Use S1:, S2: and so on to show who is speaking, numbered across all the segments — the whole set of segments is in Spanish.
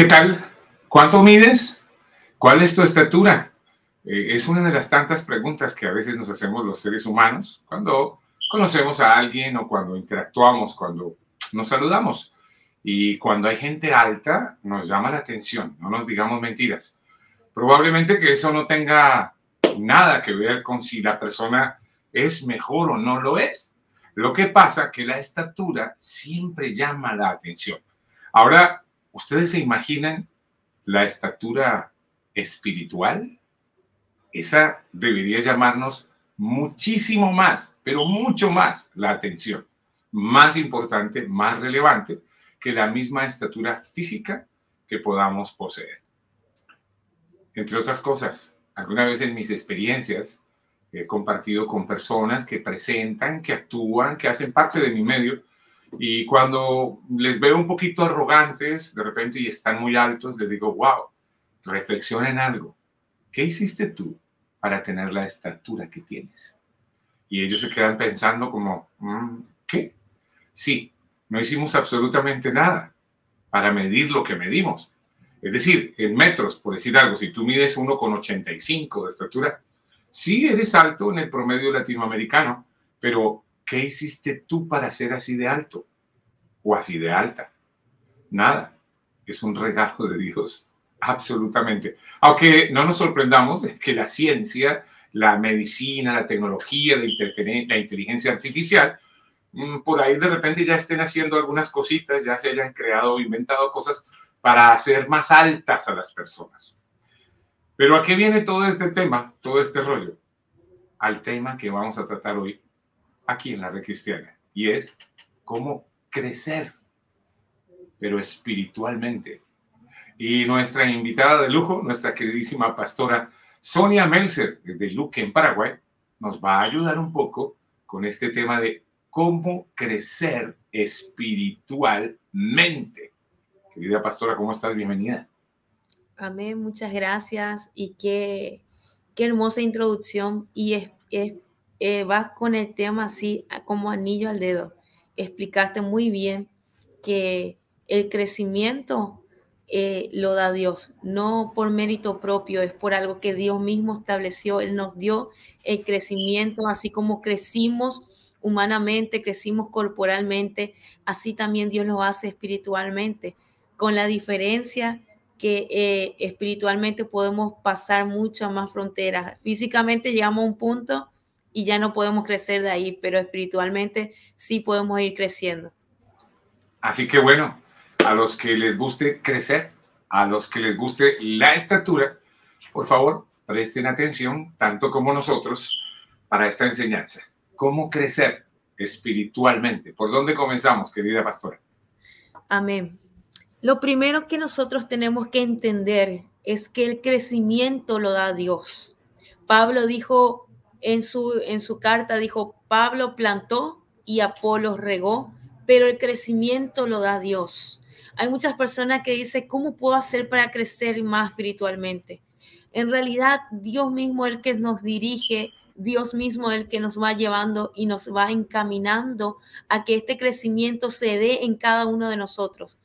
S1: tal? ¿Cuánto mides? ¿Cuál es tu estatura? Es una de las tantas preguntas que a veces nos hacemos los seres humanos cuando conocemos a alguien o cuando interactuamos, cuando nos saludamos. Y cuando hay gente alta, nos llama la atención, no nos digamos mentiras. Probablemente que eso no tenga nada que ver con si la persona es mejor o no lo es. Lo que pasa es que la estatura siempre llama la atención. Ahora, ¿ustedes se imaginan la estatura espiritual? Esa debería llamarnos muchísimo más, pero mucho más la atención. Más importante, más relevante que la misma estatura física que podamos poseer. Entre otras cosas, alguna vez en mis experiencias he compartido con personas que presentan, que actúan, que hacen parte de mi medio, y cuando les veo un poquito arrogantes de repente y están muy altos, les digo, wow, reflexiona en algo. ¿Qué hiciste tú para tener la estatura que tienes? Y ellos se quedan pensando como, ¿qué? Sí, no hicimos absolutamente nada para medir lo que medimos. Es decir, en metros, por decir algo, si tú mides 1,85 de estatura, sí eres alto en el promedio latinoamericano, pero ¿qué hiciste tú para ser así de alto o así de alta? Nada. Es un regalo de Dios, absolutamente. Aunque no nos sorprendamos de que la ciencia, la medicina, la tecnología, la inteligencia artificial, por ahí de repente ya estén haciendo algunas cositas, ya se hayan creado o inventado cosas para hacer más altas a las personas. Pero ¿a qué viene todo este tema, todo este rollo? Al tema que vamos a tratar hoy aquí en la Red Cristiana, y es cómo crecer, pero espiritualmente. Y nuestra invitada de lujo, nuestra queridísima pastora Sonia Melzer, desde Luque, en Paraguay, nos va a ayudar un poco con este tema de cómo crecer espiritualmente. Querida pastora, ¿cómo estás? Bienvenida.
S2: Amén, muchas gracias y qué hermosa introducción y vas con el tema así como anillo al dedo. Explicaste muy bien que el crecimiento lo da Dios, no por mérito propio, es por algo que Dios mismo estableció. Él nos dio el crecimiento, así como crecimos humanamente, crecimos corporalmente, así también Dios lo hace espiritualmente, con la diferencia que espiritualmente podemos pasar muchas más fronteras. Físicamente llegamos a un punto y ya no podemos crecer de ahí, pero espiritualmente sí podemos ir creciendo.
S1: Así que bueno, a los que les guste crecer, a los que les guste la estatura, por favor, presten atención, tanto como nosotros, para esta enseñanza. ¿Cómo crecer espiritualmente? ¿Por dónde comenzamos, querida pastora?
S2: Amén. Lo primero que nosotros tenemos que entender es que el crecimiento lo da Dios. Pablo dijo en su carta, dijo, Pablo plantó y Apolo regó, pero el crecimiento lo da Dios. Hay muchas personas que dicen, ¿cómo puedo hacer para crecer más espiritualmente? En realidad, Dios mismo es el que nos dirige, Dios mismo es el que nos va llevando y nos va encaminando a que este crecimiento se dé en cada uno de nosotros.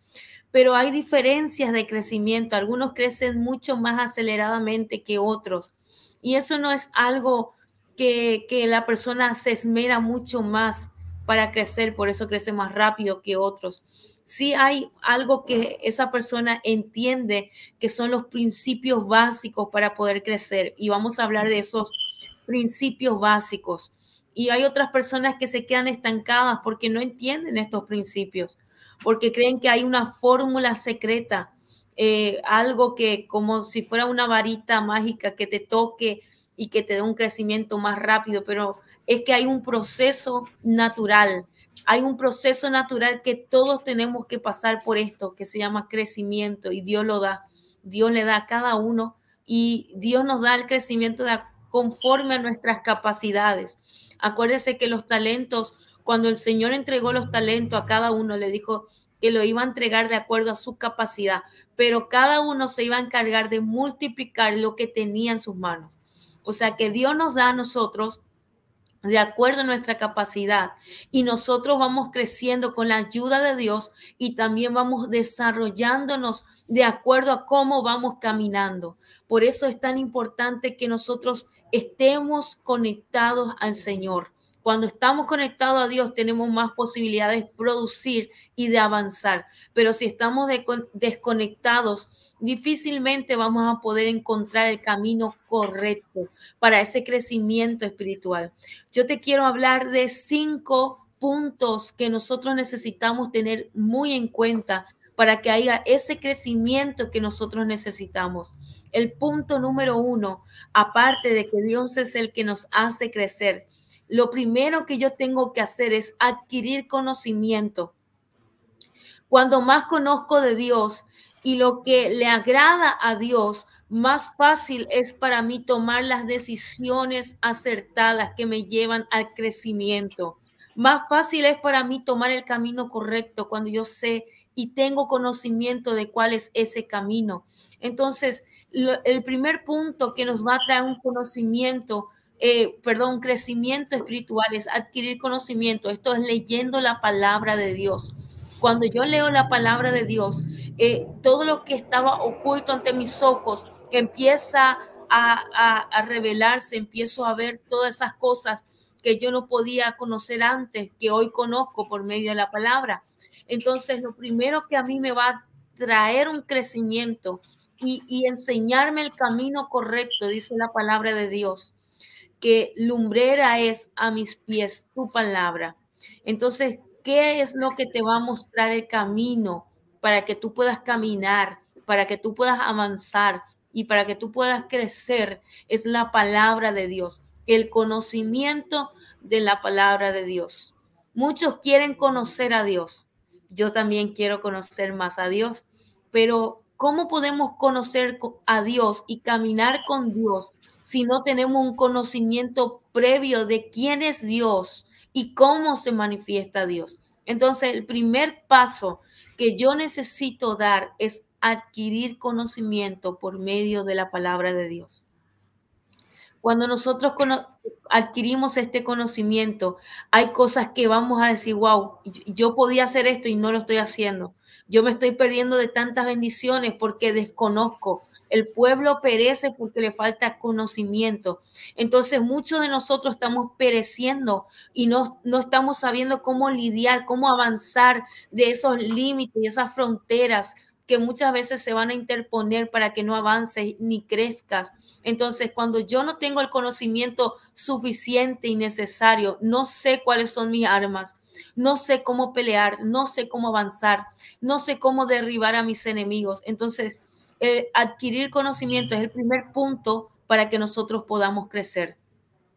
S2: Pero hay diferencias de crecimiento. Algunos crecen mucho más aceleradamente que otros. Y eso no es algo que la persona se esmera mucho más para crecer, por eso crece más rápido que otros. Sí hay algo que esa persona entiende que son los principios básicos para poder crecer. Y vamos a hablar de esos principios básicos. Y hay otras personas que se quedan estancadas porque no entienden estos principios, porque creen que hay una fórmula secreta, algo que como si fuera una varita mágica que te toque y que te dé un crecimiento más rápido, pero es que hay un proceso natural que todos tenemos que pasar por esto, que se llama crecimiento, y Dios lo da, Dios le da a cada uno, y Dios nos da el crecimiento conforme a nuestras capacidades. Acuérdese que los talentos, cuando el Señor entregó los talentos a cada uno, le dijo que lo iba a entregar de acuerdo a su capacidad, pero cada uno se iba a encargar de multiplicar lo que tenía en sus manos. O sea que Dios nos da a nosotros de acuerdo a nuestra capacidad, y nosotros vamos creciendo con la ayuda de Dios y también vamos desarrollándonos de acuerdo a cómo vamos caminando. Por eso es tan importante que nosotros estemos conectados al Señor. Cuando estamos conectados a Dios, tenemos más posibilidades de producir y de avanzar. Pero si estamos desconectados, difícilmente vamos a poder encontrar el camino correcto para ese crecimiento espiritual. Yo te quiero hablar de 5 puntos que nosotros necesitamos tener muy en cuenta para que haya ese crecimiento que nosotros necesitamos. El punto número 1, aparte de que Dios es el que nos hace crecer, lo primero que yo tengo que hacer es adquirir conocimiento. Cuando más conozco de Dios y lo que le agrada a Dios, más fácil es para mí tomar las decisiones acertadas que me llevan al crecimiento. Más fácil es para mí tomar el camino correcto cuando yo sé y tengo conocimiento de cuál es ese camino. Entonces, el primer punto que nos va a traer un crecimiento espiritual es adquirir conocimiento. Esto es leyendo la palabra de Dios. Cuando yo leo la palabra de Dios, todo lo que estaba oculto ante mis ojos empieza a revelarse, empiezo a ver todas esas cosas que yo no podía conocer antes, que hoy conozco por medio de la palabra. Entonces, lo primero que a mí me va a traer un crecimiento y enseñarme el camino correcto, dice la palabra de Dios, que lumbrera es a mis pies tu palabra. Entonces, ¿qué es lo que te va a mostrar el camino para que tú puedas caminar, para que tú puedas avanzar y para que tú puedas crecer? Es la palabra de Dios, el conocimiento de la palabra de Dios. Muchos quieren conocer a Dios. Yo también quiero conocer más a Dios, pero ¿cómo podemos conocer a Dios y caminar con Dios si no tenemos un conocimiento previo de quién es Dios y cómo se manifiesta Dios? Entonces, el primer paso que yo necesito dar es adquirir conocimiento por medio de la palabra de Dios. Cuando nosotros adquirimos este conocimiento, hay cosas que vamos a decir, wow, yo podía hacer esto y no lo estoy haciendo. Yo me estoy perdiendo de tantas bendiciones porque desconozco. El pueblo perece porque le falta conocimiento. Entonces, muchos de nosotros estamos pereciendo y no estamos sabiendo cómo lidiar, cómo avanzar de esos límites y esas fronteras que muchas veces se van a interponer para que no avances ni crezcas. Entonces, cuando yo no tengo el conocimiento suficiente y necesario, no sé cuáles son mis armas, no sé cómo pelear, no sé cómo avanzar, no sé cómo derribar a mis enemigos. Entonces, adquirir conocimiento es el primer punto para que nosotros podamos crecer.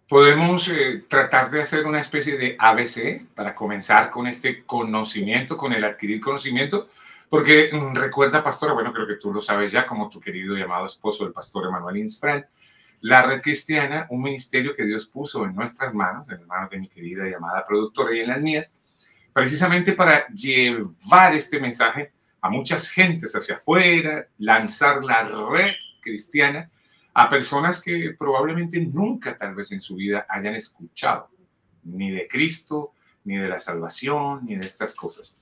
S1: Podemos tratar de hacer una especie de ABC para comenzar con este conocimiento, con el adquirir conocimiento, porque recuerda, pastora, bueno, creo que tú lo sabes ya, como tu querido y amado esposo, el pastor Emanuel Insfran, la Red Cristiana, un ministerio que Dios puso en nuestras manos, en las manos de mi querida y amada productora y en las mías, precisamente para llevar este mensaje a muchas gentes hacia afuera, lanzar la red cristiana a personas que probablemente nunca tal vez en su vida hayan escuchado ni de Cristo, ni de la salvación, ni de estas cosas.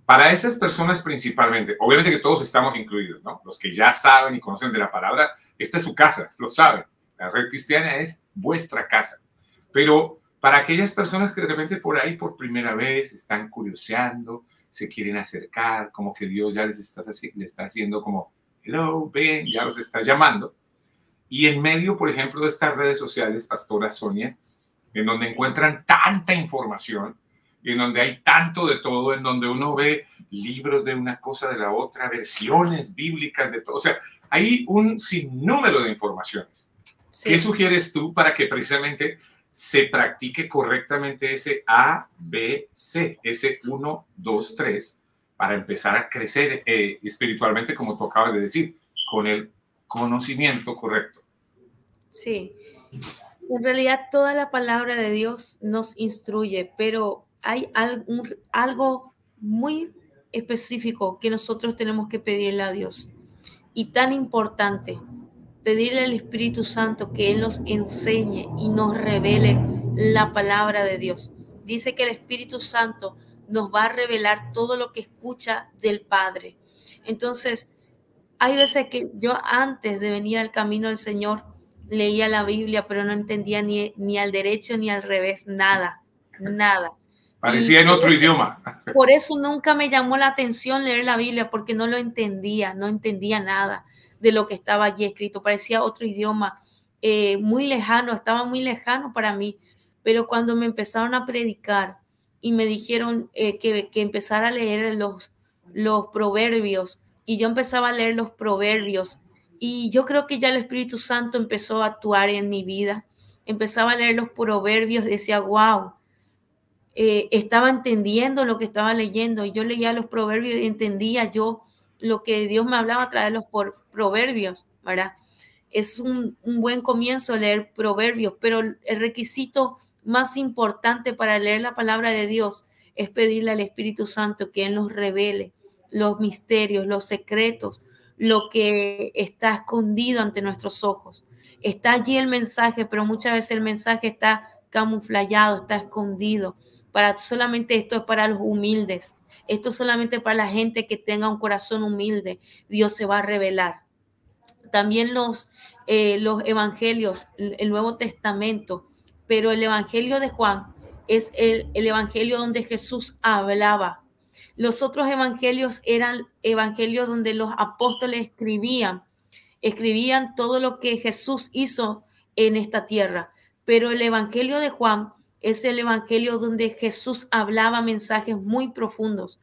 S1: Para esas personas principalmente, obviamente que todos estamos incluidos, ¿no? Los que ya saben y conocen de la palabra, esta es su casa, lo saben. La Red Cristiana es vuestra casa. Pero para aquellas personas que de repente por ahí por primera vez están curioseando, se quieren acercar, como que Dios ya les está haciendo como, hello, ven, ya los está llamando. Y en medio, por ejemplo, de estas redes sociales, Pastora Sonia, en donde encuentran tanta información, en donde hay tanto de todo, en donde uno ve libros de una cosa de la otra, versiones bíblicas de todo. O sea, hay un sinnúmero de informaciones. Sí. ¿Qué sugieres tú para que precisamente se practique correctamente ese A, B, C, ese 1, 2, 3, para empezar a crecer espiritualmente, como tú acabas de decir, con el conocimiento correcto?
S2: Sí, en realidad toda la palabra de Dios nos instruye, pero hay algo muy específico que nosotros tenemos que pedirle a Dios y tan importante, pedirle al Espíritu Santo que Él nos enseñe y nos revele la palabra de Dios. Dice que el Espíritu Santo nos va a revelar todo lo que escucha del Padre. Entonces, Hay veces que yo antes de venir al camino del Señor leía la Biblia, pero no entendía ni al derecho ni al revés, nada, nada.
S1: Parecía en otro idioma.
S2: Por eso nunca me llamó la atención leer la Biblia, porque no lo entendía, no entendía nada de lo que estaba allí escrito. Parecía otro idioma muy lejano, estaba muy lejano para mí. Pero cuando me empezaron a predicar y me dijeron que empezara a leer los proverbios, y yo empezaba a leer los proverbios, y yo creo que ya el Espíritu Santo empezó a actuar en mi vida. Empezaba a leer los proverbios, decía, wow, estaba entendiendo lo que estaba leyendo, y yo leía los proverbios y entendía yo lo que Dios me hablaba a través de los proverbios, ¿verdad? Es un buen comienzo leer proverbios, pero el requisito más importante para leer la palabra de Dios es pedirle al Espíritu Santo que Él nos revele los misterios, los secretos, lo que está escondido ante nuestros ojos. Está allí el mensaje, pero muchas veces el mensaje está camuflado, está escondido. Solamente esto es para los humildes. Esto es solamente para la gente que tenga un corazón humilde. Dios se va a revelar. También los evangelios, el Nuevo Testamento, pero el Evangelio de Juan es el Evangelio donde Jesús hablaba. Los otros evangelios eran evangelios donde los apóstoles escribían todo lo que Jesús hizo en esta tierra, pero el Evangelio de Juan es el Evangelio donde Jesús hablaba mensajes muy profundos,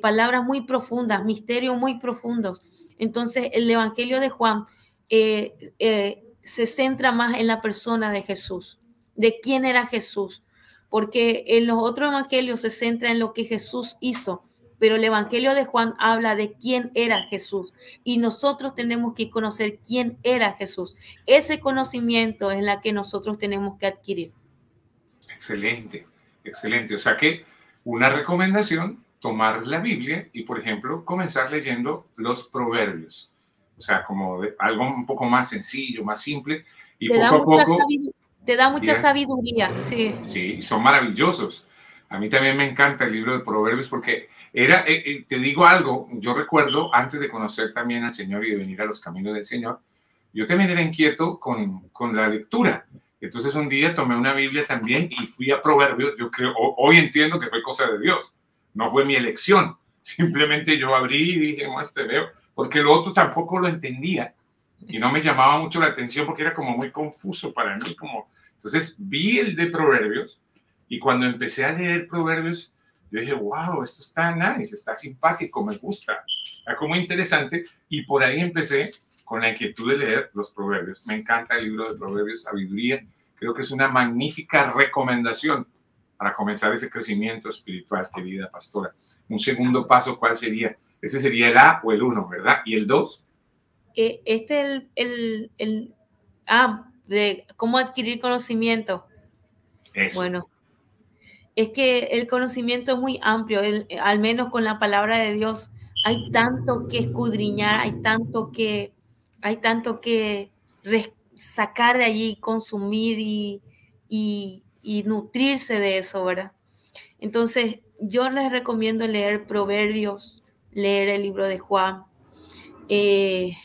S2: palabras muy profundas, misterios muy profundos. Entonces, el Evangelio de Juan se centra más en la persona de Jesús, de quién era Jesús, porque en los otros evangelios se centra en lo que Jesús hizo, pero el Evangelio de Juan habla de quién era Jesús, y nosotros tenemos que conocer quién era Jesús. Ese conocimiento es la que nosotros tenemos que adquirir.
S1: Excelente, excelente. O sea que una recomendación, tomar la Biblia y, por ejemplo, comenzar leyendo los proverbios. O sea, como algo un poco más sencillo, más simple, y
S2: Te da
S1: poco a
S2: mucha
S1: poco...
S2: te da mucha sabiduría, sí.
S1: Sí, son maravillosos. A mí también me encanta el libro de Proverbios porque era, te digo algo, yo recuerdo antes de conocer también al Señor y de venir a los caminos del Señor, yo también era inquieto con la lectura. Entonces un día tomé una Biblia también y fui a Proverbios. Yo creo, hoy entiendo que fue cosa de Dios, no fue mi elección. Simplemente yo abrí y dije, no, veo, porque lo otro tampoco lo entendía y no me llamaba mucho la atención porque era como muy confuso para mí. Entonces vi el de Proverbios y cuando empecé a leer Proverbios, yo dije, wow, esto está nice, está simpático, me gusta, está como interesante. Y por ahí empecé con la inquietud de leer los Proverbios. Me encanta el libro de Proverbios, Sabiduría. Creo que es una magnífica recomendación para comenzar ese crecimiento espiritual, querida pastora. Un segundo paso, ¿cuál sería? Ese sería el A o el 1, ¿verdad? ¿Y el 2?
S2: De cómo adquirir conocimiento.
S1: Eso.
S2: Bueno, es que el conocimiento es muy amplio, al menos con la palabra de Dios. Hay tanto que escudriñar, hay tanto que sacar de allí, consumir y nutrirse de eso, ¿verdad? Entonces, yo les recomiendo leer Proverbios, leer el libro de Juan, y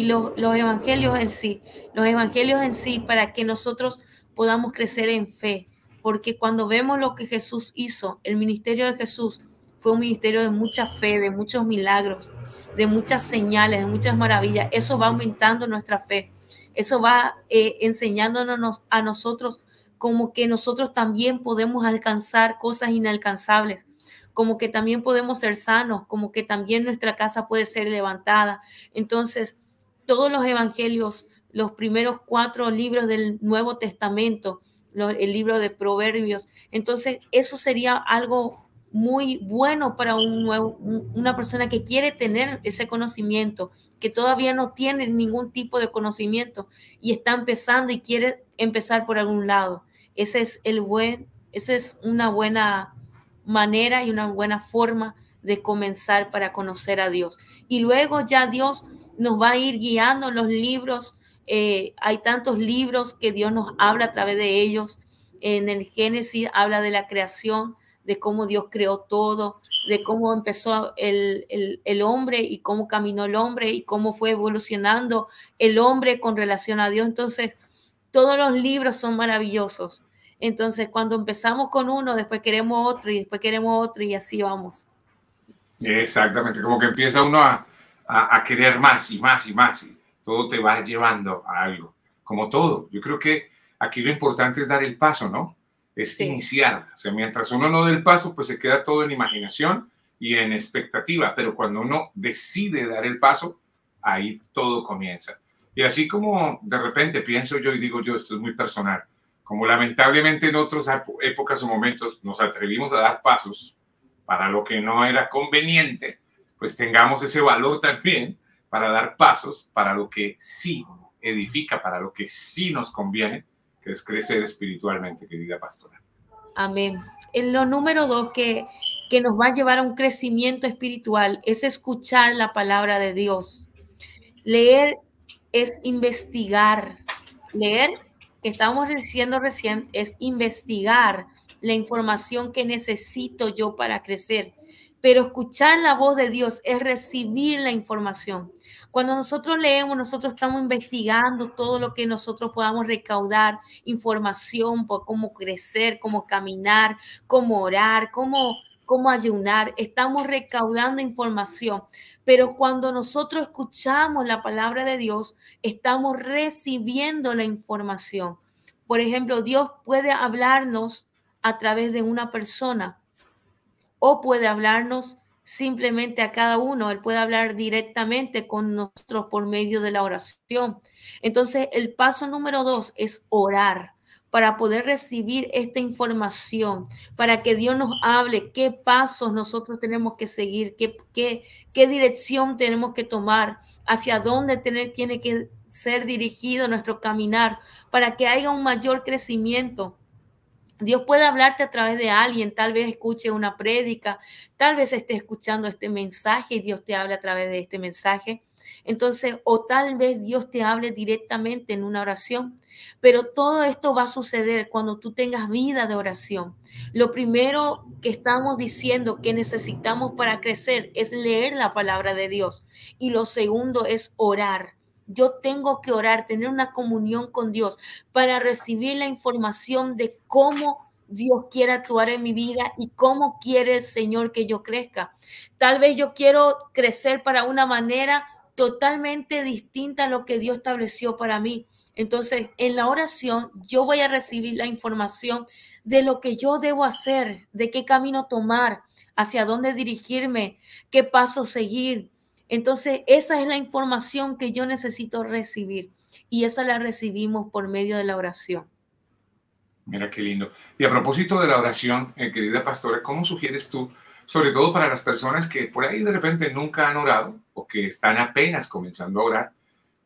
S2: los evangelios en sí, para que nosotros podamos crecer en fe, porque cuando vemos lo que Jesús hizo, el ministerio de Jesús fue un ministerio de mucha fe, de muchos milagros, de muchas señales, de muchas maravillas. Eso va aumentando nuestra fe, eso va enseñándonos a nosotros como que nosotros también podemos alcanzar cosas inalcanzables, como que también podemos ser sanos, como que también nuestra casa puede ser levantada. Entonces, todos los evangelios, los primeros 4 libros del Nuevo Testamento, el libro de Proverbios, entonces eso sería algo muy bueno para una persona que quiere tener ese conocimiento, que todavía no tiene ningún tipo de conocimiento y está empezando y quiere empezar por algún lado. Esa es una buena manera y una buena forma de comenzar para conocer a Dios. Y luego ya Dios nos va a ir guiando en los libros. Hay tantos libros que Dios nos habla a través de ellos. En el Génesis habla de la creación, de cómo Dios creó todo, de cómo empezó el hombre y cómo caminó el hombre y cómo fue evolucionando el hombre con relación a Dios. Entonces, todos los libros son maravillosos. Entonces, cuando empezamos con uno, después queremos otro y después queremos otro y así vamos.
S1: Exactamente, como que empieza uno a querer más y más y más y todo te va llevando a algo, como todo. Yo creo que aquí lo importante es dar el paso, ¿no? Es
S2: Sí.
S1: iniciar. O sea, mientras uno no dé el paso, pues se queda todo en imaginación y en expectativa, pero cuando uno decide dar el paso, ahí todo comienza. Y así como de repente pienso yo y digo yo, esto es muy personal, como lamentablemente en otras épocas o momentos nos atrevimos a dar pasos para lo que no era conveniente, pues tengamos ese valor también para dar pasos para lo que sí edifica, para lo que sí nos conviene, que es crecer espiritualmente, querida pastora.
S2: Amén. En lo número 2 que nos va a llevar a un crecimiento espiritual es escuchar la palabra de Dios. Leer es investigar. Leer, que estábamos diciendo recién, es investigar la información que necesito yo para crecer. Pero escuchar la voz de Dios es recibir la información. Cuando nosotros leemos, nosotros estamos investigando todo lo que nosotros podamos recaudar, información por cómo crecer, cómo caminar, cómo orar, cómo ayunar. Estamos recaudando información. Pero cuando nosotros escuchamos la palabra de Dios, estamos recibiendo la información. Por ejemplo, Dios puede hablarnos a través de una persona o puede hablarnos simplemente a cada uno. Él puede hablar directamente con nosotros por medio de la oración. Entonces, el paso número 2 es orar para poder recibir esta información, para que Dios nos hable qué pasos nosotros tenemos que seguir, qué dirección tenemos que tomar, hacia dónde tiene que ser dirigido nuestro caminar, para que haya un mayor crecimiento. Dios puede hablarte a través de alguien, tal vez escuche una prédica, tal vez esté escuchando este mensaje y Dios te hable a través de este mensaje. Entonces, o tal vez Dios te hable directamente en una oración, pero todo esto va a suceder cuando tú tengas vida de oración. Lo primero que estamos diciendo que necesitamos para crecer es leer la palabra de Dios y lo segundo es orar. Yo tengo que orar, tener una comunión con Dios para recibir la información de cómo Dios quiere actuar en mi vida y cómo quiere el Señor que yo crezca. Tal vez yo quiero crecer para una manera totalmente distinta a lo que Dios estableció para mí. Entonces, en la oración, yo voy a recibir la información de lo que yo debo hacer, de qué camino tomar, hacia dónde dirigirme, qué paso seguir. Entonces, esa es la información que yo necesito recibir y esa la recibimos por medio de la oración.
S1: Mira qué lindo. Y a propósito de la oración, querida pastora, ¿cómo sugieres tú, sobre todo para las personas que por ahí de repente nunca han orado o que están apenas comenzando a orar,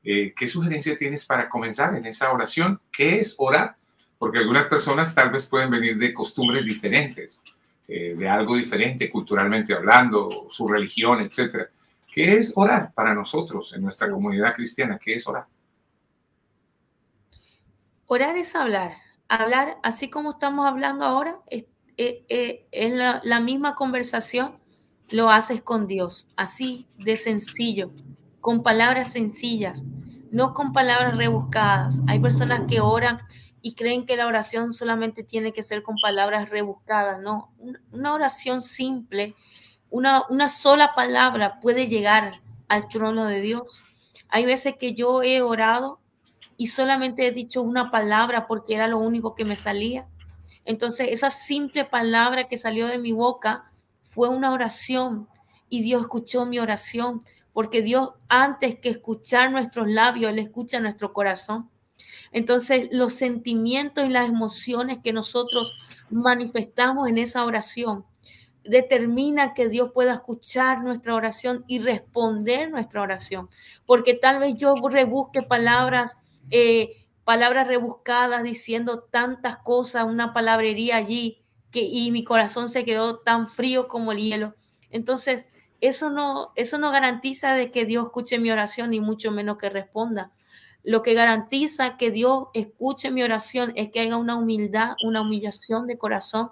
S1: qué sugerencia tienes para comenzar en esa oración? ¿Qué es orar? Porque algunas personas tal vez pueden venir de costumbres diferentes, de algo diferente culturalmente hablando, su religión, etcétera. ¿Qué es orar para nosotros en nuestra
S2: Sí.
S1: comunidad cristiana? ¿Qué es orar?
S2: Orar es hablar. Hablar, así como estamos hablando ahora, es la misma conversación, lo haces con Dios, así de sencillo, con palabras sencillas, no con palabras rebuscadas. Hay personas que oran y creen que la oración solamente tiene que ser con palabras rebuscadas, no. Una oración simple, una sola palabra puede llegar al trono de Dios. Hay veces que yo he orado y solamente he dicho una palabra porque era lo único que me salía. Entonces, esa simple palabra que salió de mi boca fue una oración y Dios escuchó mi oración, porque Dios, antes que escuchar nuestros labios, Él escucha nuestro corazón. Entonces, los sentimientos y las emociones que nosotros manifestamos en esa oración determina que Dios pueda escuchar nuestra oración y responder nuestra oración, porque tal vez yo rebusque palabras rebuscadas diciendo tantas cosas, una palabrería allí, y mi corazón se quedó tan frío como el hielo. Entonces, eso no garantiza de que Dios escuche mi oración, ni mucho menos que responda. Lo que garantiza que Dios escuche mi oración es que haya una humildad, una humillación de corazón,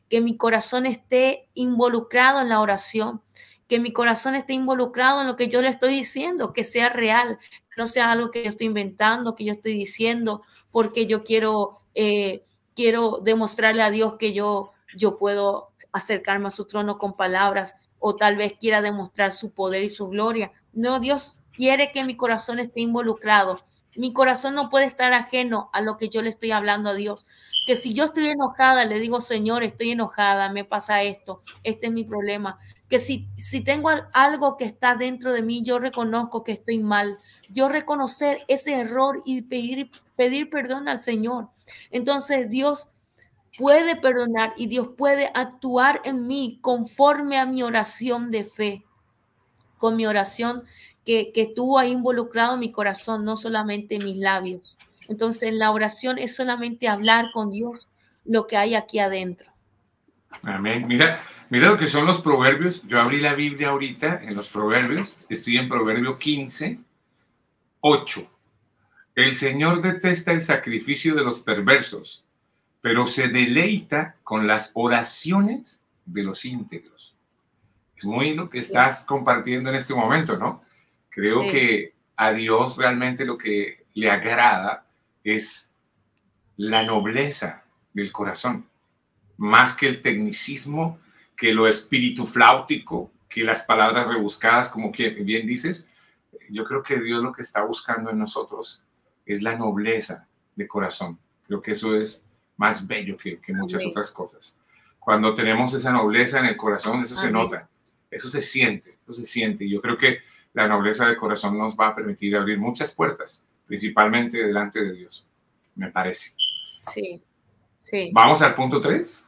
S2: que mi corazón esté involucrado en la oración, que mi corazón esté involucrado en lo que yo le estoy diciendo, que sea real, que no sea algo que yo estoy inventando, que yo estoy diciendo, porque yo quiero demostrarle a Dios que yo puedo acercarme a su trono con palabras, o tal vez quiera demostrar su poder y su gloria. No, Dios quiere que mi corazón esté involucrado. Mi corazón no puede estar ajeno a lo que yo le estoy hablando a Dios. Que si yo estoy enojada, le digo, Señor, estoy enojada, me pasa esto, este es mi problema. Que si tengo algo que está dentro de mí, yo reconozco que estoy mal. Yo reconocer ese error y pedir perdón al Señor. Entonces Dios puede perdonar y Dios puede actuar en mí conforme a mi oración de fe, con mi oración que estuvo ahí involucrado en mi corazón, no solamente en mis labios. Entonces la oración es solamente hablar con Dios lo que hay aquí adentro.
S1: Amén. Mira lo que son los proverbios. Yo abrí la Biblia ahorita en los proverbios. Estoy en Proverbio 15, 8. El Señor detesta el sacrificio de los perversos, pero se deleita con las oraciones de los íntegros. Es muy lo que estás compartiendo en este momento, ¿no? Creo que a Dios realmente lo que le agrada es la nobleza del corazón, más que el tecnicismo, que lo espiritufláutico, que las palabras rebuscadas, como que bien dices. Yo creo que Dios lo que está buscando en nosotros es la nobleza de corazón. Creo que eso es más bello que muchas otras cosas. Cuando tenemos esa nobleza en el corazón, eso se nota, eso se siente. Y yo creo que la nobleza del corazón nos va a permitir abrir muchas puertas, principalmente delante de Dios, me parece.
S2: Sí, sí.
S1: ¿Vamos al punto 3?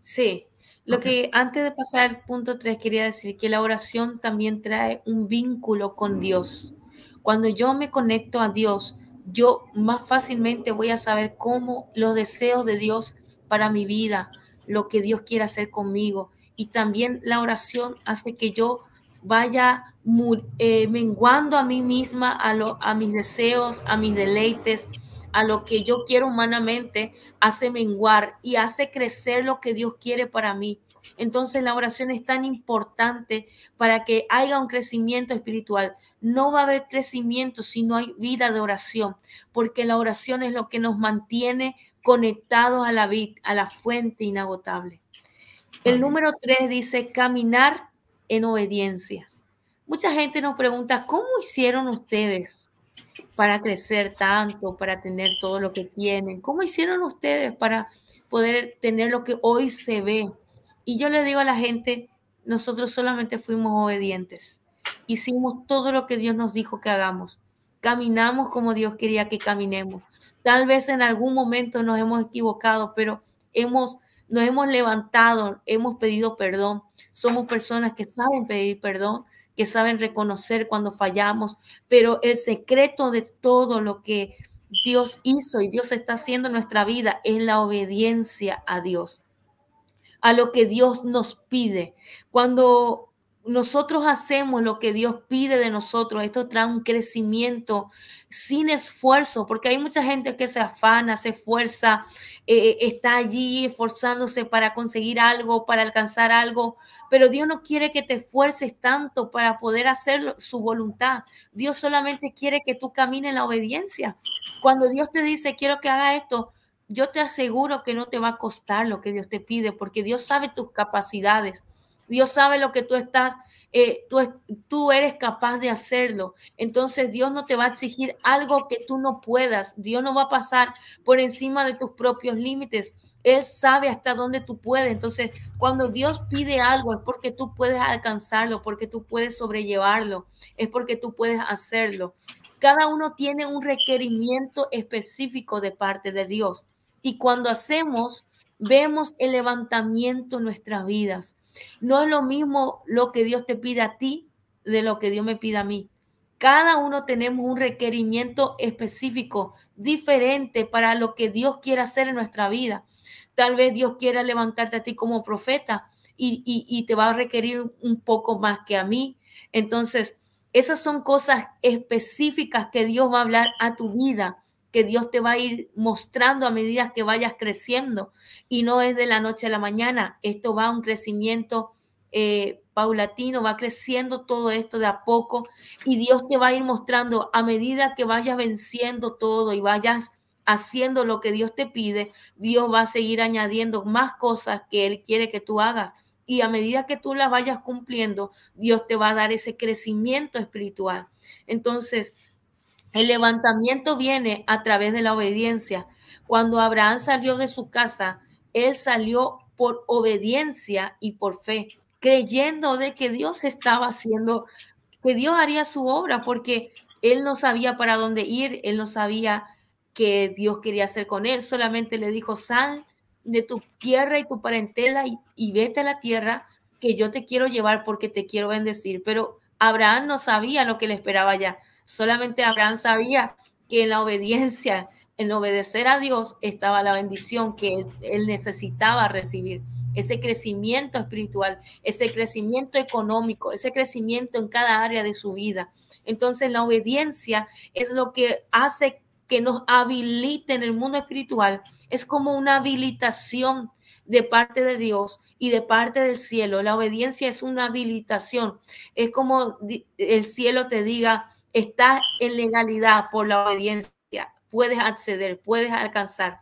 S2: Sí. Lo que antes de pasar al punto 3 quería decir que la oración también trae un vínculo con Dios. Cuando yo me conecto a Dios, yo más fácilmente voy a saber cómo los deseos de Dios para mi vida, lo que Dios quiere hacer conmigo. Y también la oración hace que yo vaya menguando a mí misma, a mis deseos, a mis deleites, a lo que yo quiero humanamente, hace menguar y hace crecer lo que Dios quiere para mí. Entonces la oración es tan importante para que haya un crecimiento espiritual. No va a haber crecimiento si no hay vida de oración, porque la oración es lo que nos mantiene conectados a la fuente inagotable. El número 3 dice caminar en obediencia. Mucha gente nos pregunta, ¿cómo hicieron ustedes para crecer tanto, para tener todo lo que tienen? ¿Cómo hicieron ustedes para poder tener lo que hoy se ve? Y yo le digo a la gente, nosotros solamente fuimos obedientes. Hicimos todo lo que Dios nos dijo que hagamos. Caminamos como Dios quería que caminemos. Tal vez en algún momento nos hemos equivocado, pero nos hemos levantado, hemos pedido perdón. Somos personas que saben pedir perdón, que saben reconocer cuando fallamos, pero el secreto de todo lo que Dios hizo y Dios está haciendo en nuestra vida es la obediencia a Dios, a lo que Dios nos pide. Cuando nosotros hacemos lo que Dios pide de nosotros, esto trae un crecimiento sin esfuerzo, porque hay mucha gente que se afana, se esfuerza, está allí esforzándose para conseguir algo, para alcanzar algo, pero Dios no quiere que te esfuerces tanto para poder hacer su voluntad. Dios solamente quiere que tú camines en la obediencia. Cuando Dios te dice, quiero que haga esto, yo te aseguro que no te va a costar lo que Dios te pide, porque Dios sabe tus capacidades. Dios sabe lo que tú estás, tú eres capaz de hacerlo. Entonces Dios no te va a exigir algo que tú no puedas. Dios no va a pasar por encima de tus propios límites. Él sabe hasta dónde tú puedes. Entonces, cuando Dios pide algo es porque tú puedes alcanzarlo, porque tú puedes sobrellevarlo, es porque tú puedes hacerlo. Cada uno tiene un requerimiento específico de parte de Dios. Y cuando hacemos, vemos el levantamiento en nuestras vidas. No es lo mismo lo que Dios te pide a ti de lo que Dios me pide a mí. Cada uno tenemos un requerimiento específico, diferente para lo que Dios quiere hacer en nuestra vida. Tal vez Dios quiera levantarte a ti como profeta y te va a requerir un poco más que a mí. Entonces, Esas son cosas específicas que Dios va a hablar a tu vida, que Dios te va a ir mostrando a medida que vayas creciendo. Y no es de la noche a la mañana. Esto va a un crecimiento paulatino, va creciendo todo esto de a poco. Y Dios te va a ir mostrando a medida que vayas venciendo todo y vayas haciendo lo que Dios te pide, Dios va a seguir añadiendo más cosas que Él quiere que tú hagas. Y a medida que tú las vayas cumpliendo, Dios te va a dar ese crecimiento espiritual. Entonces, el levantamiento viene a través de la obediencia. Cuando Abraham salió de su casa, él salió por obediencia y por fe, creyendo de que Dios estaba haciendo, que Dios haría su obra, porque él no sabía para dónde ir, él no sabía qué Dios quería hacer con él, solamente le dijo, sal de tu tierra y tu parentela y vete a la tierra que yo te quiero llevar porque te quiero bendecir. Pero Abraham no sabía lo que le esperaba allá. Solamente Abraham sabía que en la obediencia, en obedecer a Dios, estaba la bendición que él necesitaba recibir. Ese crecimiento espiritual, ese crecimiento económico, ese crecimiento en cada área de su vida. Entonces, la obediencia es lo que hace que nos habilite en el mundo espiritual. Es como una habilitación de parte de Dios y de parte del cielo. La obediencia es una habilitación. Es como el cielo te diga, estás en legalidad por la obediencia, puedes acceder, puedes alcanzar,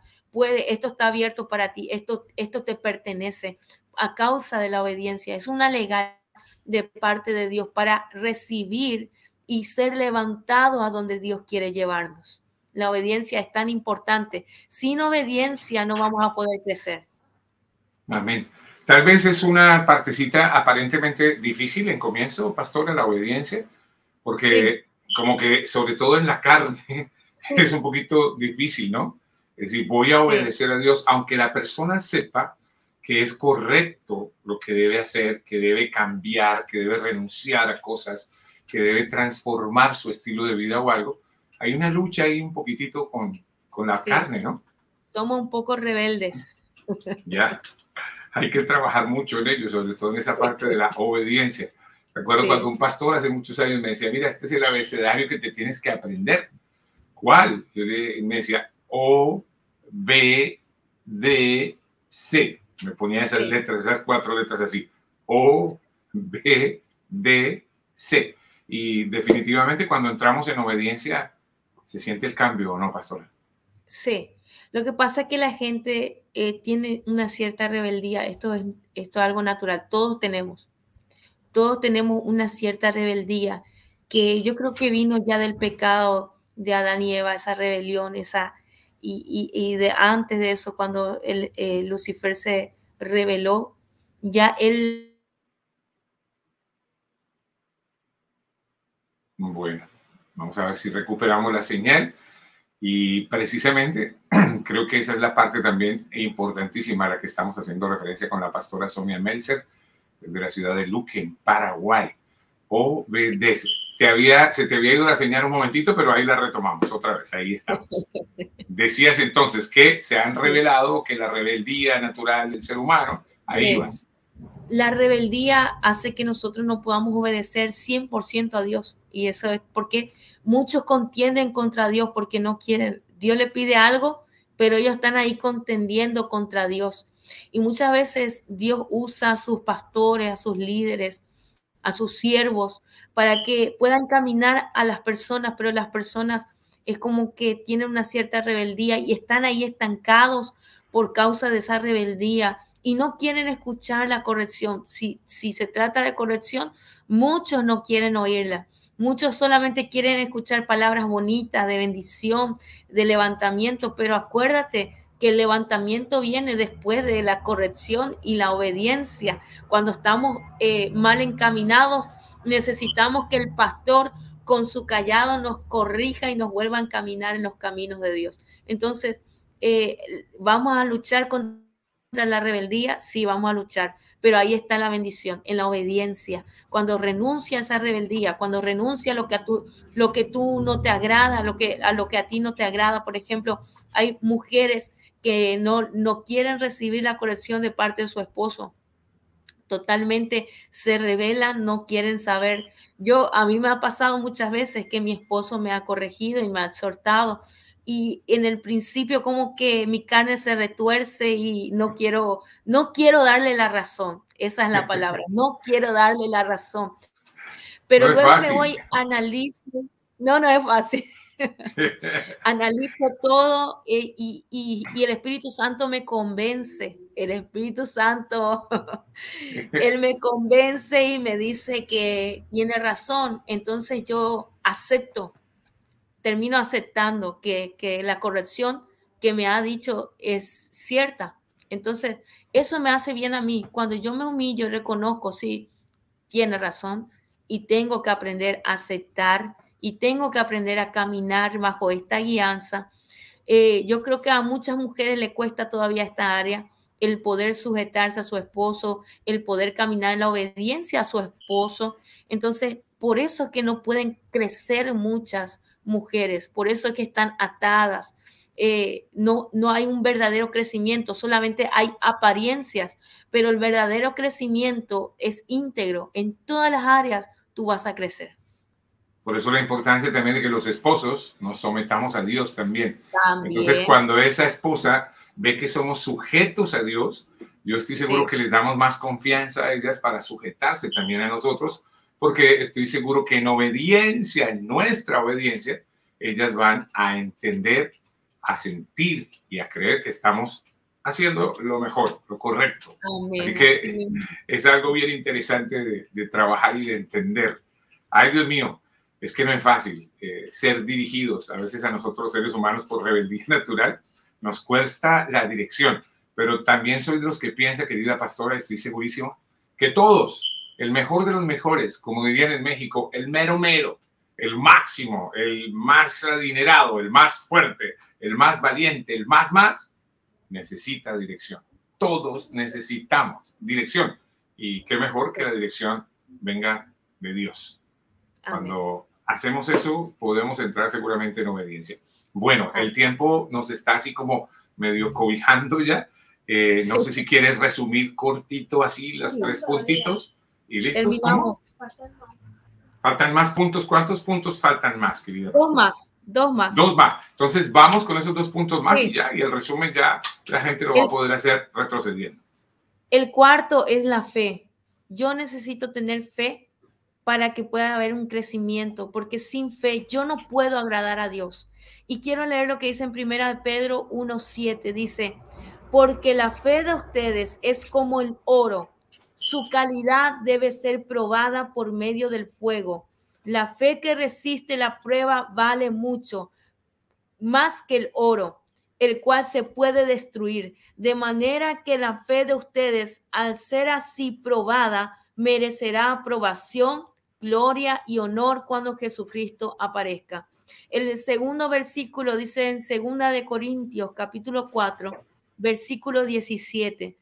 S2: esto está abierto para ti, esto te pertenece a causa de la obediencia. Es una legalidad de parte de Dios para recibir y ser levantado a donde Dios quiere llevarnos. La obediencia es tan importante. Sin obediencia no vamos a poder crecer.
S1: Amén. Tal vez es una partecita aparentemente difícil en comienzo, pastora, la obediencia, porque como que sobre todo en la carne es un poquito difícil, ¿no? Es decir, voy a obedecer a Dios, aunque la persona sepa que es correcto lo que debe hacer, que debe cambiar, que debe renunciar a cosas, que debe transformar su estilo de vida o algo. Hay una lucha ahí un poquitito con la carne, ¿no?
S2: Somos un poco rebeldes.
S1: Ya, hay que trabajar mucho en ello, sobre todo en esa parte de la obediencia. Recuerdo cuando un pastor hace muchos años me decía, mira, este es el abecedario que te tienes que aprender. ¿Cuál? Me decía O, B, D, C. Me ponía esas letras, esas 4 letras así. O, B, D, C. Y definitivamente cuando entramos en obediencia se siente el cambio, ¿o no, pastora?
S2: Sí. Lo que pasa es que la gente tiene una cierta rebeldía. Esto es algo natural. Todos tenemos una cierta rebeldía que yo creo que vino ya del pecado de Adán y Eva, esa rebelión, y de antes de eso, cuando Lucifer se rebeló, ya él...
S1: Bueno, vamos a ver si recuperamos la señal. Y precisamente creo que esa es la parte también importantísima a la que estamos haciendo referencia con la pastora Sonia Meltzer, desde la ciudad de Luque, en Paraguay. Obedece. Se te había ido la señal un momentito, pero ahí la retomamos otra vez. Ahí estamos. Decías entonces que se han revelado que la rebeldía natural del ser humano, ahí vas.
S2: La rebeldía hace que nosotros no podamos obedecer 100% a Dios. Y eso es porque muchos contienden contra Dios porque no quieren. Dios le pide algo, pero ellos están ahí contendiendo contra Dios. Y muchas veces Dios usa a sus pastores, a sus líderes, a sus siervos, para que puedan caminar a las personas, pero las personas es como que tienen una cierta rebeldía y están ahí estancados por causa de esa rebeldía y no quieren escuchar la corrección. Si se trata de corrección, muchos no quieren oírla. Muchos solamente quieren escuchar palabras bonitas de bendición, de levantamiento, pero acuérdate que el levantamiento viene después de la corrección y la obediencia. Cuando estamos mal encaminados, necesitamos que el pastor con su callado nos corrija y nos vuelva a encaminar en los caminos de Dios. Entonces, vamos a luchar contra la rebeldía, sí, vamos a luchar, pero ahí está la bendición, en la obediencia. Cuando renuncia a esa rebeldía, cuando renuncia a lo que tú no te agrada, a lo que a ti no te agrada. Por ejemplo, hay mujeres que no quieren recibir la corrección de parte de su esposo, totalmente se rebelan, no quieren saber. A mí me ha pasado muchas veces que mi esposo me ha corregido y me ha exhortado, y en el principio como que mi carne se retuerce y no quiero darle la razón. Esa es la palabra, no quiero darle la razón. Pero
S1: No es
S2: luego me
S1: fácil.
S2: voy, analizo. No, no es fácil. Analizo todo, y el Espíritu Santo me convence. El Espíritu Santo, Él me convence y me dice que tiene razón. Entonces yo termino aceptando que la corrección que me ha dicho es cierta. Entonces eso me hace bien a mí. Cuando yo me humillo, reconozco, sí, tiene razón, y tengo que aprender a aceptar y tengo que aprender a caminar bajo esta guianza. Yo creo que a muchas mujeres le cuesta todavía esta área, el poder sujetarse a su esposo, el poder caminar en la obediencia a su esposo. Entonces, por eso es que no pueden crecer muchas mujeres, por eso es que están atadas. No hay un verdadero crecimiento, solamente hay apariencias, pero el verdadero crecimiento es íntegro. En todas las áreas tú vas a crecer.
S1: Por eso la importancia también de que los esposos nos sometamos a Dios también.
S2: También.
S1: Entonces, cuando esa esposa ve que somos sujetos a Dios, yo estoy seguro que les damos más confianza a ellas para sujetarse también a nosotros, porque estoy seguro que en obediencia, en nuestra obediencia, ellas van a entender, a sentir y a creer que estamos haciendo lo mejor, lo correcto.
S2: Amén.
S1: Así que
S2: Sí,
S1: es algo bien interesante de trabajar y de entender. Ay, Dios mío, es que no es fácil ser dirigidos. A veces a nosotros, seres humanos, por rebeldía natural, nos cuesta la dirección. Pero también soy de los que piensa, querida pastora, estoy segurísimo, que todos, el mejor de los mejores, como dirían en México, el mero mero, el máximo, el más adinerado, el más fuerte, el más valiente, el más, necesita dirección. Todos necesitamos dirección. Y qué mejor que la dirección venga de Dios. Cuando hacemos eso, podemos entrar seguramente en obediencia. Bueno, el tiempo nos está así como medio cobijando ya. No sé si quieres resumir cortito así los tres puntitos y listos.
S2: Terminamos.
S1: Faltan más puntos. ¿Cuántos puntos faltan más, querida?
S2: Dos más. Dos más.
S1: Entonces vamos con esos 2 puntos más y ya, y el resumen ya la gente lo va a poder hacer retrocediendo.
S2: El cuarto es la fe. Yo necesito tener fe para que pueda haber un crecimiento, porque sin fe yo no puedo agradar a Dios. Y quiero leer lo que dice en 1 Pedro 1:7. Dice, porque la fe de ustedes es como el oro. Su calidad debe ser probada por medio del fuego. La fe que resiste la prueba vale mucho, más que el oro, el cual se puede destruir. De manera que la fe de ustedes, al ser así probada, merecerá aprobación, gloria y honor cuando Jesucristo aparezca. El segundo versículo dice en 2 Corintios, capítulo 4, versículo 17.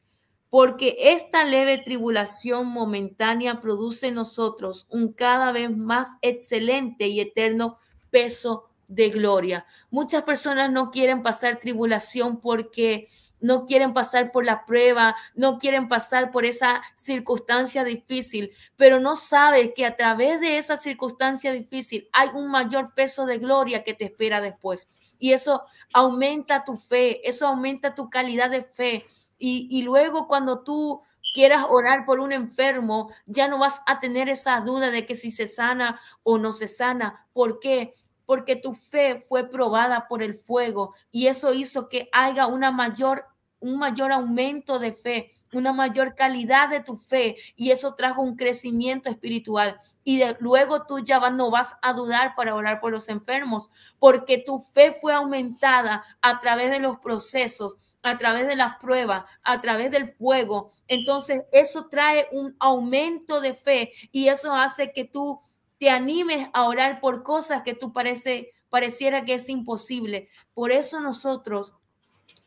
S2: Porque esta leve tribulación momentánea produce en nosotros un cada vez más excelente y eterno peso de gloria. Muchas personas no quieren pasar tribulación porque no quieren pasar por la prueba, no quieren pasar por esa circunstancia difícil, pero no sabe que a través de esa circunstancia difícil hay un mayor peso de gloria que te espera después. Y eso aumenta tu fe, eso aumenta tu calidad de fe. Y luego cuando tú quieras orar por un enfermo, ya no vas a tener esa duda de que si se sana o no se sana. ¿Por qué? Porque tu fe fue probada por el fuego y eso hizo que haya un mayor aumento de fe, una mayor calidad de tu fe, y eso trajo un crecimiento espiritual. Y luego tú ya no vas a dudar para orar por los enfermos, porque tu fe fue aumentada a través de los procesos, a través de las pruebas, a través del fuego. Entonces eso trae un aumento de fe y eso hace que tú te animes a orar por cosas que tú pareciera que es imposible. Por eso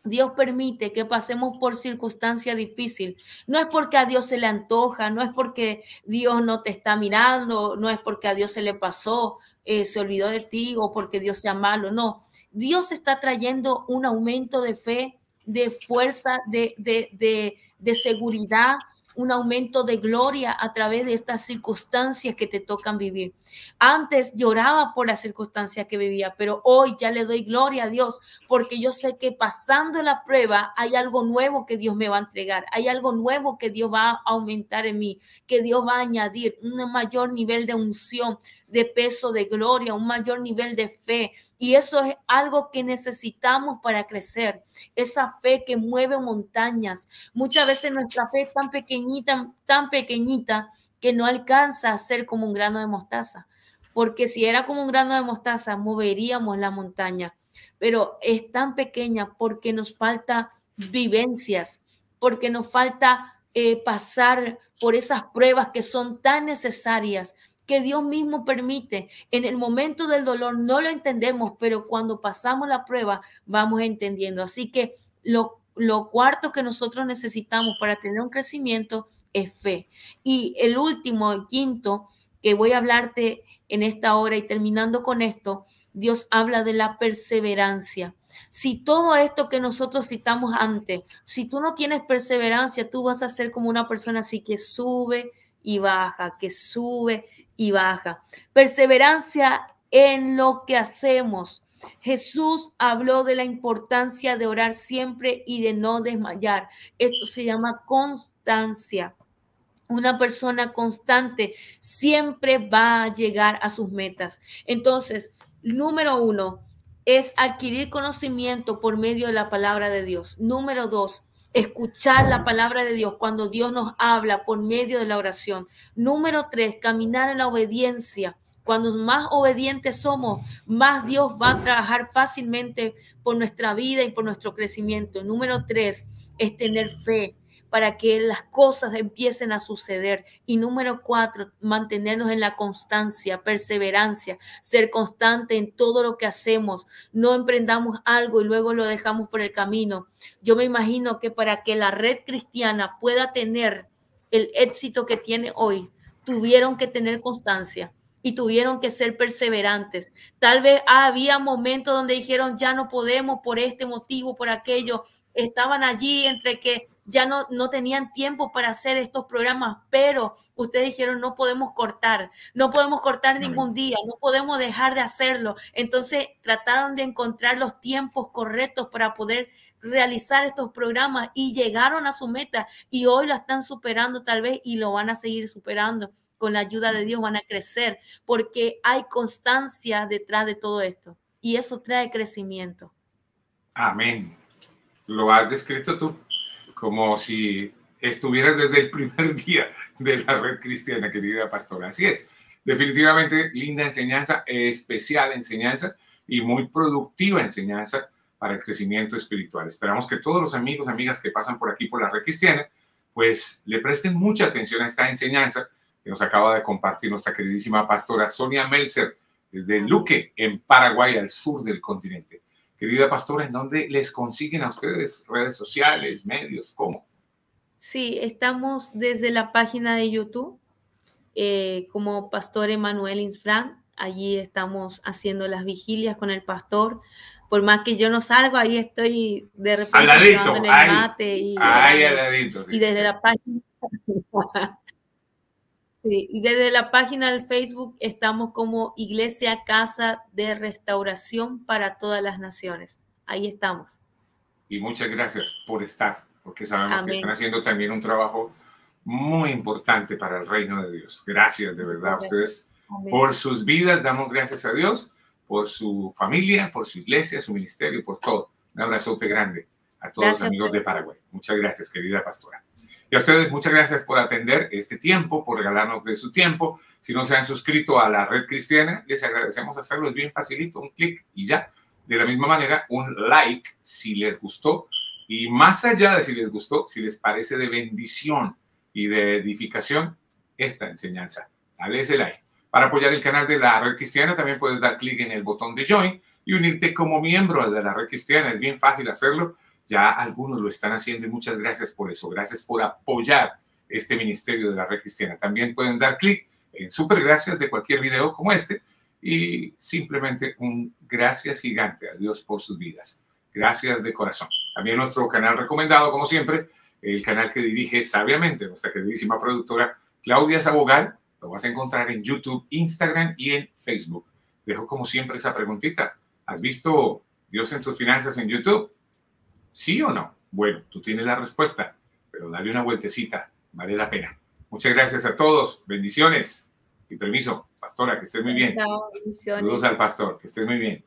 S2: Dios permite que pasemos por circunstancias difíciles. No es porque a Dios se le antoja, no es porque Dios no te está mirando, no es porque a Dios se le pasó, se olvidó de ti o porque Dios sea malo. No, Dios está trayendo un aumento de fe, de fuerza, de seguridad, un aumento de gloria a través de estas circunstancias que te tocan vivir. Antes lloraba por las circunstancias que vivía, pero hoy ya le doy gloria a Dios porque yo sé que pasando la prueba hay algo nuevo que Dios me va a entregar, hay algo nuevo que Dios va a aumentar en mí, que Dios va a añadir un mayor nivel de unción, de peso, de gloria, un mayor nivel de fe. Y eso es algo que necesitamos para crecer, esa fe que mueve montañas. Muchas veces nuestra fe es tan pequeñita que no alcanza a ser como un grano de mostaza, porque si era como un grano de mostaza, moveríamos la montaña, pero es tan pequeña porque nos falta vivencias, porque nos falta pasar por esas pruebas que son tan necesarias, que Dios mismo permite. En el momento del dolor no lo entendemos, pero cuando pasamos la prueba vamos entendiendo. Así que lo cuarto que nosotros necesitamos para tener un crecimiento es fe. Y el último, el quinto, que voy a hablarte en esta hora y terminando con esto, Dios habla de la perseverancia. Si todo esto que nosotros citamos antes, si tú no tienes perseverancia, tú vas a ser como una persona así que sube y baja, que sube y baja. Perseverancia en lo que hacemos. Jesús habló de la importancia de orar siempre y de no desmayar. Esto se llama constancia. Una persona constante siempre va a llegar a sus metas. Entonces, número 1 es adquirir conocimiento por medio de la palabra de Dios. Número 2, escuchar la palabra de Dios cuando Dios nos habla por medio de la oración. Número 3, caminar en la obediencia. Cuando más obedientes somos, más Dios va a trabajar fácilmente por nuestra vida y por nuestro crecimiento. Número 3 es tener fe para que las cosas empiecen a suceder. Y número 4, mantenernos en la constancia, perseverancia, ser constante en todo lo que hacemos. No emprendamos algo y luego lo dejamos por el camino. Yo me imagino que para que la red cristiana pueda tener el éxito que tiene hoy, tuvieron que tener constancia y tuvieron que ser perseverantes. Tal vez había momentos donde dijeron ya no podemos por este motivo, por aquello. Estaban allí entre que ya no tenían tiempo para hacer estos programas, pero ustedes dijeron no podemos cortar ningún día, no podemos dejar de hacerlo. Entonces trataron de encontrar los tiempos correctos para poder realizar estos programas y llegaron a su meta y hoy la están superando tal vez y lo van a seguir superando. Con la ayuda de Dios van a crecer porque hay constancia detrás de todo esto y eso trae crecimiento.
S1: Amén. Lo has descrito tú como si estuvieras desde el primer día de la red cristiana, querida pastora. Así es. Definitivamente linda enseñanza, especial enseñanza y muy productiva enseñanza para el crecimiento espiritual. Esperamos que todos los amigos, amigas que pasan por aquí por la red cristiana, pues le presten mucha atención a esta enseñanza que nos acaba de compartir nuestra queridísima pastora Sonia Melzer desde Luque, en Paraguay, al sur del continente. Querida pastora, ¿en dónde les consiguen a ustedes? ¿Redes sociales, medios? ¿Cómo?
S2: Sí, estamos desde la página de YouTube como Pastor Emanuel Insfrán. Allí estamos haciendo las vigilias con el pastor. Por más que yo no salgo, ahí estoy de repente llevando en el mate y
S1: aladito, sí.
S2: Y desde la página sí, y desde la página del Facebook estamos como Iglesia Casa de Restauración para todas las naciones. Ahí estamos.
S1: Y muchas gracias por estar, porque sabemos
S2: Amén.
S1: que están haciendo también un trabajo muy importante para el reino de Dios. Gracias de verdad a ustedes por sus vidas. Damos gracias a Dios por su familia, por su iglesia, su ministerio, por todo. Un abrazote grande a todos los amigos de Paraguay. Muchas gracias, querida pastora. Y a ustedes, muchas gracias por atender este tiempo, por regalarnos de su tiempo. Si no se han suscrito a la red cristiana, les agradecemos hacerlo. Es bien facilito, un clic y ya. De la misma manera, un like si les gustó. Y más allá de si les gustó, si les parece de bendición y de edificación esta enseñanza, dale ese like. Para apoyar el canal de la red cristiana, también puedes dar clic en el botón de Join y unirte como miembro de la red cristiana. Es bien fácil hacerlo. Ya algunos lo están haciendo y muchas gracias por eso. Gracias por apoyar este ministerio de la red cristiana. También pueden dar clic en super gracias de cualquier video como este y simplemente un gracias gigante a Dios por sus vidas. Gracias de corazón. También nuestro canal recomendado, como siempre, el canal que dirige sabiamente nuestra queridísima productora Claudia Sabogal. Lo vas a encontrar en YouTube, Instagram y en Facebook. Dejo como siempre esa preguntita. ¿Has visto Dios en tus finanzas en YouTube? ¿Sí o no? Bueno, tú tienes la respuesta, pero dale una vueltecita, vale la pena. Muchas gracias a todos, bendiciones y permiso, pastora, que estés muy bien.
S2: Chao, bendiciones.
S1: Saludos al pastor, que estés muy bien.